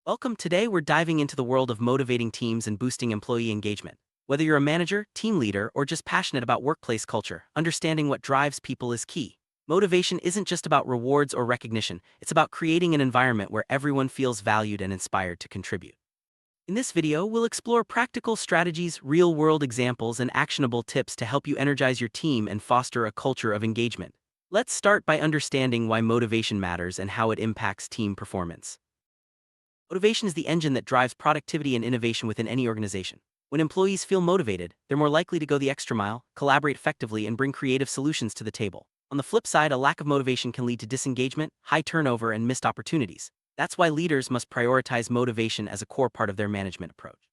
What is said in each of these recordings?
Welcome. Today, we're diving into the world of motivating teams and boosting employee engagement. Whether you're a manager, team leader, or just passionate about workplace culture, understanding what drives people is key. Motivation isn't just about rewards or recognition, it's about creating an environment where everyone feels valued and inspired to contribute. In this video, we'll explore practical strategies, real world examples, and actionable tips to help you energize your team and foster a culture of engagement. Let's start by understanding why motivation matters and how it impacts team performance. Motivation is the engine that drives productivity and innovation within any organization. When employees feel motivated, they're more likely to go the extra mile, collaborate effectively, and bring creative solutions to the table. On the flip side, a lack of motivation can lead to disengagement, high turnover, and missed opportunities. That's why leaders must prioritize motivation as a core part of their management approach.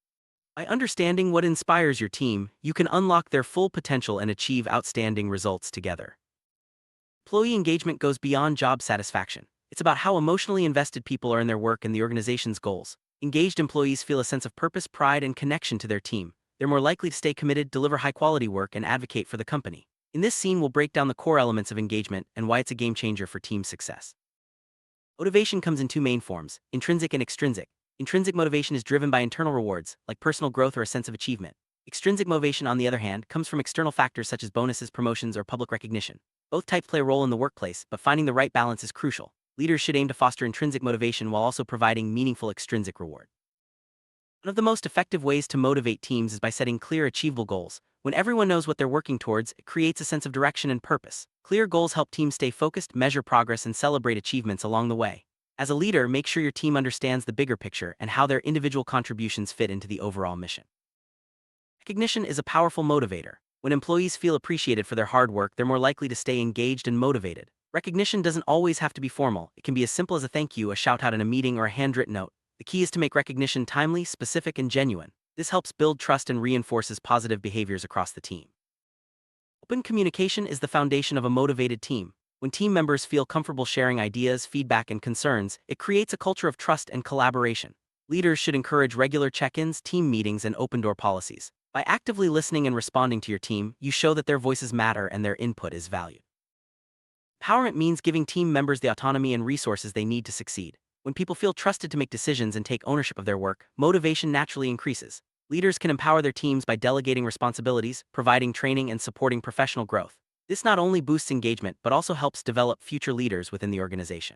By understanding what inspires your team, you can unlock their full potential and achieve outstanding results together. Employee engagement goes beyond job satisfaction. It's about how emotionally invested people are in their work and the organization's goals. Engaged employees feel a sense of purpose, pride, and connection to their team. They're more likely to stay committed, deliver high-quality work, and advocate for the company. In this scene, we'll break down the core elements of engagement and why it's a game changer for team success. Motivation comes in two main forms: intrinsic and extrinsic. Intrinsic motivation is driven by internal rewards, like personal growth or a sense of achievement. Extrinsic motivation, on the other hand, comes from external factors such as bonuses, promotions, or public recognition. Both types play a role in the workplace, but finding the right balance is crucial. Leaders should aim to foster intrinsic motivation while also providing meaningful extrinsic reward. One of the most effective ways to motivate teams is by setting clear, achievable goals. When everyone knows what they're working towards, it creates a sense of direction and purpose. Clear goals help teams stay focused, measure progress, and celebrate achievements along the way. As a leader, make sure your team understands the bigger picture and how their individual contributions fit into the overall mission. Recognition is a powerful motivator. When employees feel appreciated for their hard work, they're more likely to stay engaged and motivated. Recognition doesn't always have to be formal. It can be as simple as a thank you, a shout-out in a meeting, or a handwritten note. The key is to make recognition timely, specific, and genuine. This helps build trust and reinforces positive behaviors across the team. Open communication is the foundation of a motivated team. When team members feel comfortable sharing ideas, feedback, and concerns, it creates a culture of trust and collaboration. Leaders should encourage regular check-ins, team meetings, and open-door policies. By actively listening and responding to your team, you show that their voices matter and their input is valued. Empowerment means giving team members the autonomy and resources they need to succeed. When people feel trusted to make decisions and take ownership of their work, motivation naturally increases. Leaders can empower their teams by delegating responsibilities, providing training, and supporting professional growth. This not only boosts engagement but also helps develop future leaders within the organization.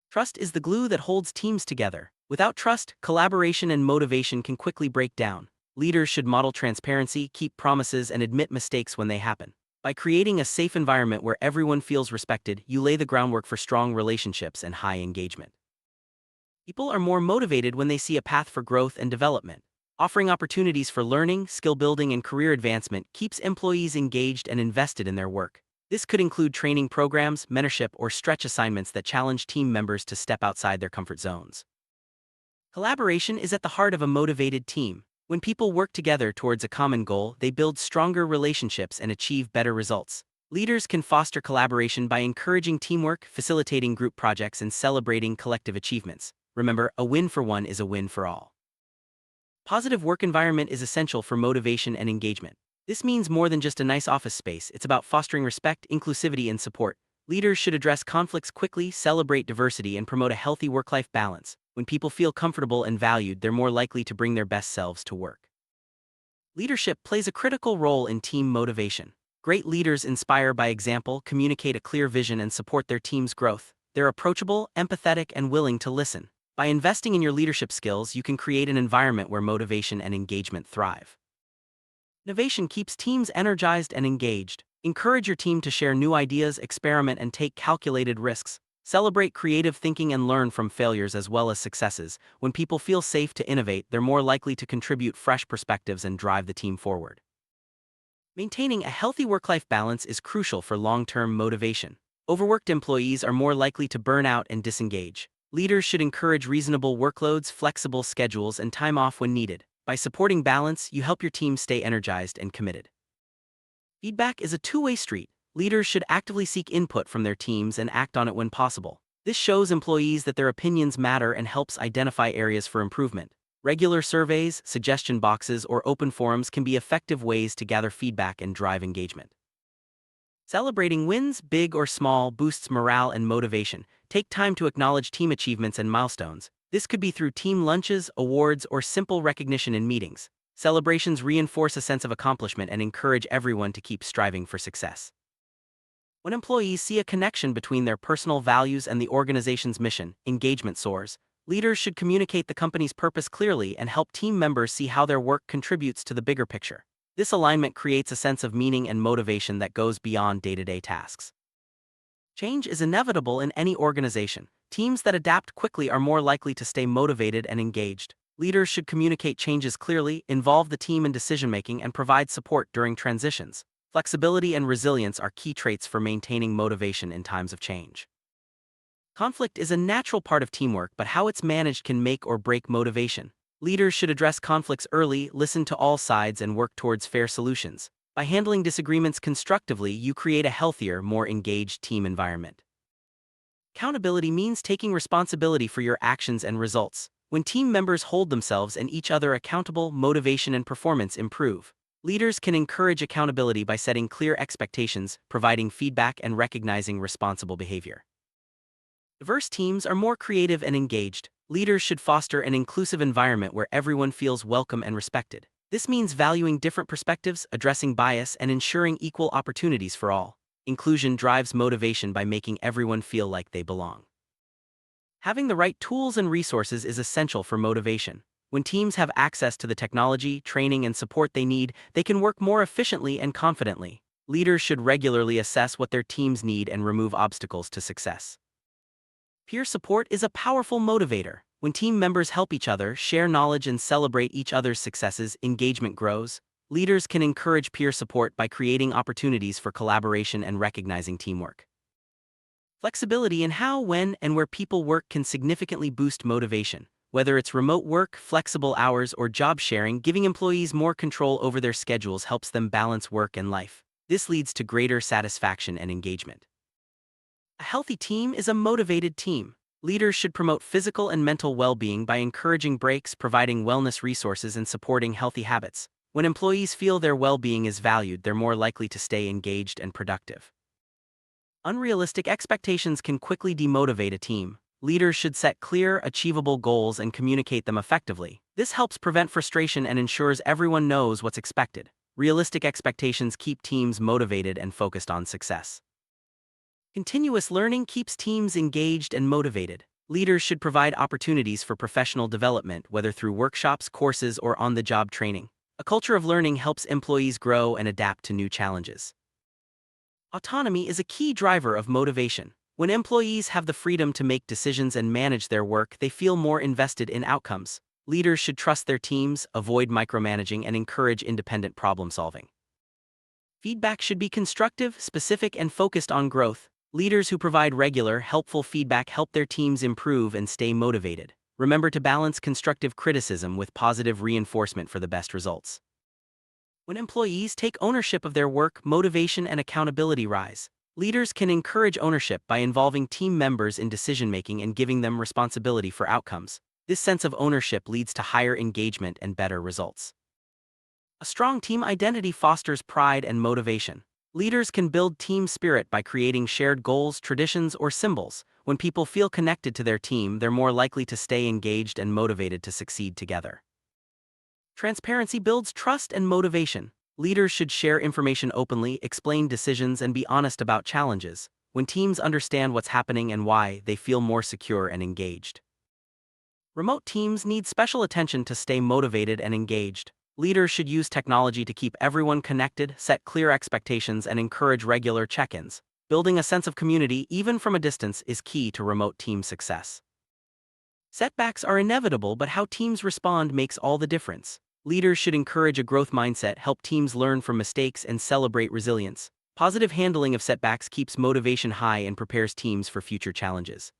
Trust is the glue that holds teams together. Without trust, collaboration and motivation can quickly break down. Leaders should model transparency, keep promises, and admit mistakes when they happen. By creating a safe environment where everyone feels respected, you lay the groundwork for strong relationships and high engagement. People are more motivated when they see a path for growth and development. Offering opportunities for learning, skill building, and career advancement keeps employees engaged and invested in their work. This could include training programs, mentorship, or stretch assignments that challenge team members to step outside their comfort zones. Collaboration is at the heart of a motivated team. When people work together towards a common goal, they build stronger relationships and achieve better results. Leaders can foster collaboration by encouraging teamwork, facilitating group projects, and celebrating collective achievements. Remember, a win for one is a win for all. Positive work environment is essential for motivation and engagement. This means more than just a nice office space. It's about fostering respect, inclusivity, and support. Leaders should address conflicts quickly, celebrate diversity, and promote a healthy work-life balance. When people feel comfortable and valued, they're more likely to bring their best selves to work. Leadership plays a critical role in team motivation. Great leaders inspire by example, communicate a clear vision, and support their team's growth. They're approachable, empathetic, and willing to listen. By investing in your leadership skills, you can create an environment where motivation and engagement thrive. Innovation keeps teams energized and engaged. Encourage your team to share new ideas, experiment, and take calculated risks. Celebrate creative thinking and learn from failures as well as successes. When people feel safe to innovate, they're more likely to contribute fresh perspectives and drive the team forward. Maintaining a healthy work-life balance is crucial for long-term motivation. Overworked employees are more likely to burn out and disengage. Leaders should encourage reasonable workloads, flexible schedules, and time off when needed. By supporting balance, you help your team stay energized and committed. Feedback is a two-way street. Leaders should actively seek input from their teams and act on it when possible. This shows employees that their opinions matter and helps identify areas for improvement. Regular surveys, suggestion boxes, or open forums can be effective ways to gather feedback and drive engagement. Celebrating wins, big or small, boosts morale and motivation. Take time to acknowledge team achievements and milestones. This could be through team lunches, awards, or simple recognition in meetings. Celebrations reinforce a sense of accomplishment and encourage everyone to keep striving for success. When employees see a connection between their personal values and the organization's mission, engagement soars. Leaders should communicate the company's purpose clearly and help team members see how their work contributes to the bigger picture. This alignment creates a sense of meaning and motivation that goes beyond day-to-day tasks. Change is inevitable in any organization. Teams that adapt quickly are more likely to stay motivated and engaged. Leaders should communicate changes clearly, involve the team in decision-making, and provide support during transitions. Flexibility and resilience are key traits for maintaining motivation in times of change. Conflict is a natural part of teamwork, but how it's managed can make or break motivation. Leaders should address conflicts early, listen to all sides, and work towards fair solutions. By handling disagreements constructively, you create a healthier, more engaged team environment. Accountability means taking responsibility for your actions and results. When team members hold themselves and each other accountable, motivation and performance improve. Leaders can encourage accountability by setting clear expectations, providing feedback, and recognizing responsible behavior. Diverse teams are more creative and engaged. Leaders should foster an inclusive environment where everyone feels welcome and respected. This means valuing different perspectives, addressing bias, and ensuring equal opportunities for all. Inclusion drives motivation by making everyone feel like they belong. Having the right tools and resources is essential for motivation. When teams have access to the technology, training, and support they need, they can work more efficiently and confidently. Leaders should regularly assess what their teams need and remove obstacles to success. Peer support is a powerful motivator. When team members help each other, share knowledge, and celebrate each other's successes, engagement grows. Leaders can encourage peer support by creating opportunities for collaboration and recognizing teamwork. Flexibility in how, when, and where people work can significantly boost motivation. Whether it's remote work, flexible hours, or job sharing, giving employees more control over their schedules helps them balance work and life. This leads to greater satisfaction and engagement. A healthy team is a motivated team. Leaders should promote physical and mental well-being by encouraging breaks, providing wellness resources, and supporting healthy habits. When employees feel their well-being is valued, they're more likely to stay engaged and productive. Unrealistic expectations can quickly demotivate a team. Leaders should set clear, achievable goals and communicate them effectively. This helps prevent frustration and ensures everyone knows what's expected. Realistic expectations keep teams motivated and focused on success. Continuous learning keeps teams engaged and motivated. Leaders should provide opportunities for professional development, whether through workshops, courses, or on-the-job training. A culture of learning helps employees grow and adapt to new challenges. Autonomy is a key driver of motivation. When employees have the freedom to make decisions and manage their work, they feel more invested in outcomes. Leaders should trust their teams, avoid micromanaging, and encourage independent problem-solving. Feedback should be constructive, specific, and focused on growth. Leaders who provide regular, helpful feedback help their teams improve and stay motivated. Remember to balance constructive criticism with positive reinforcement for the best results. When employees take ownership of their work, motivation and accountability rise. Leaders can encourage ownership by involving team members in decision-making and giving them responsibility for outcomes. This sense of ownership leads to higher engagement and better results. A strong team identity fosters pride and motivation. Leaders can build team spirit by creating shared goals, traditions, or symbols. When people feel connected to their team, they're more likely to stay engaged and motivated to succeed together. Transparency builds trust and motivation. Leaders should share information openly, explain decisions, and be honest about challenges. When teams understand what's happening and why, they feel more secure and engaged. Remote teams need special attention to stay motivated and engaged. Leaders should use technology to keep everyone connected, set clear expectations, and encourage regular check-ins. Building a sense of community, even from a distance, is key to remote team success. Setbacks are inevitable, but how teams respond makes all the difference. Leaders should encourage a growth mindset, help teams learn from mistakes, and celebrate resilience. Positive handling of setbacks keeps motivation high and prepares teams for future challenges.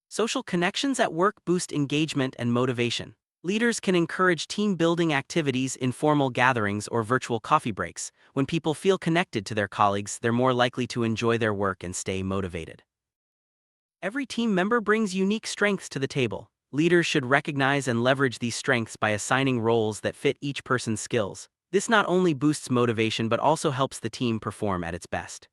Social connections at work boost engagement and motivation. Leaders can encourage team-building activities, informal gatherings, or virtual coffee breaks. When people feel connected to their colleagues, they're more likely to enjoy their work and stay motivated. Every team member brings unique strengths to the table. Leaders should recognize and leverage these strengths by assigning roles that fit each person's skills. This not only boosts motivation but also helps the team perform at its best.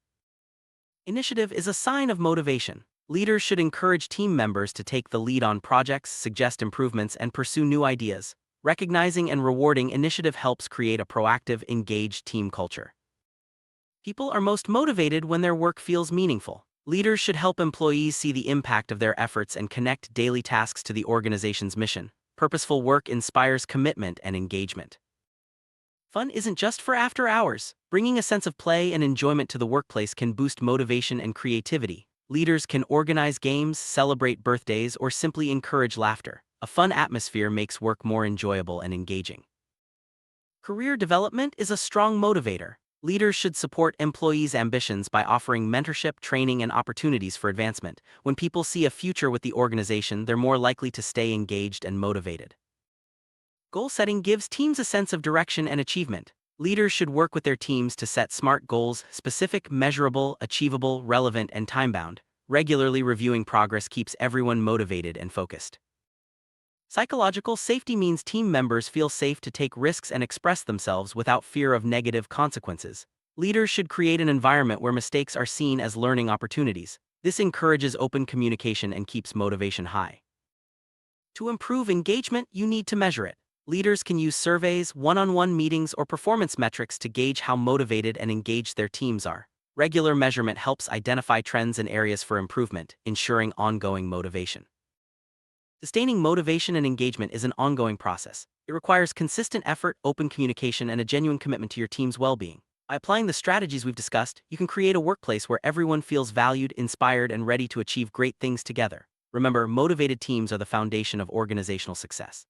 Initiative is a sign of motivation. Leaders should encourage team members to take the lead on projects, suggest improvements, and pursue new ideas. Recognizing and rewarding initiative helps create a proactive, engaged team culture. People are most motivated when their work feels meaningful. Leaders should help employees see the impact of their efforts and connect daily tasks to the organization's mission. Purposeful work inspires commitment and engagement. Fun isn't just for after hours. Bringing a sense of play and enjoyment to the workplace can boost motivation and creativity. Leaders can organize games, celebrate birthdays, or simply encourage laughter. A fun atmosphere makes work more enjoyable and engaging. Career development is a strong motivator. Leaders should support employees' ambitions by offering mentorship, training, and opportunities for advancement. When people see a future with the organization, they're more likely to stay engaged and motivated. Goal setting gives teams a sense of direction and achievement. Leaders should work with their teams to set SMART goals: specific, measurable, achievable, relevant, and time-bound. Regularly reviewing progress keeps everyone motivated and focused. Psychological safety means team members feel safe to take risks and express themselves without fear of negative consequences. Leaders should create an environment where mistakes are seen as learning opportunities. This encourages open communication and keeps motivation high. To improve engagement, you need to measure it. Leaders can use surveys, one-on-one meetings, or performance metrics to gauge how motivated and engaged their teams are. Regular measurement helps identify trends and areas for improvement, ensuring ongoing motivation. Sustaining motivation and engagement is an ongoing process. It requires consistent effort, open communication, and a genuine commitment to your team's well-being. By applying the strategies we've discussed, you can create a workplace where everyone feels valued, inspired, and ready to achieve great things together. Remember, motivated teams are the foundation of organizational success.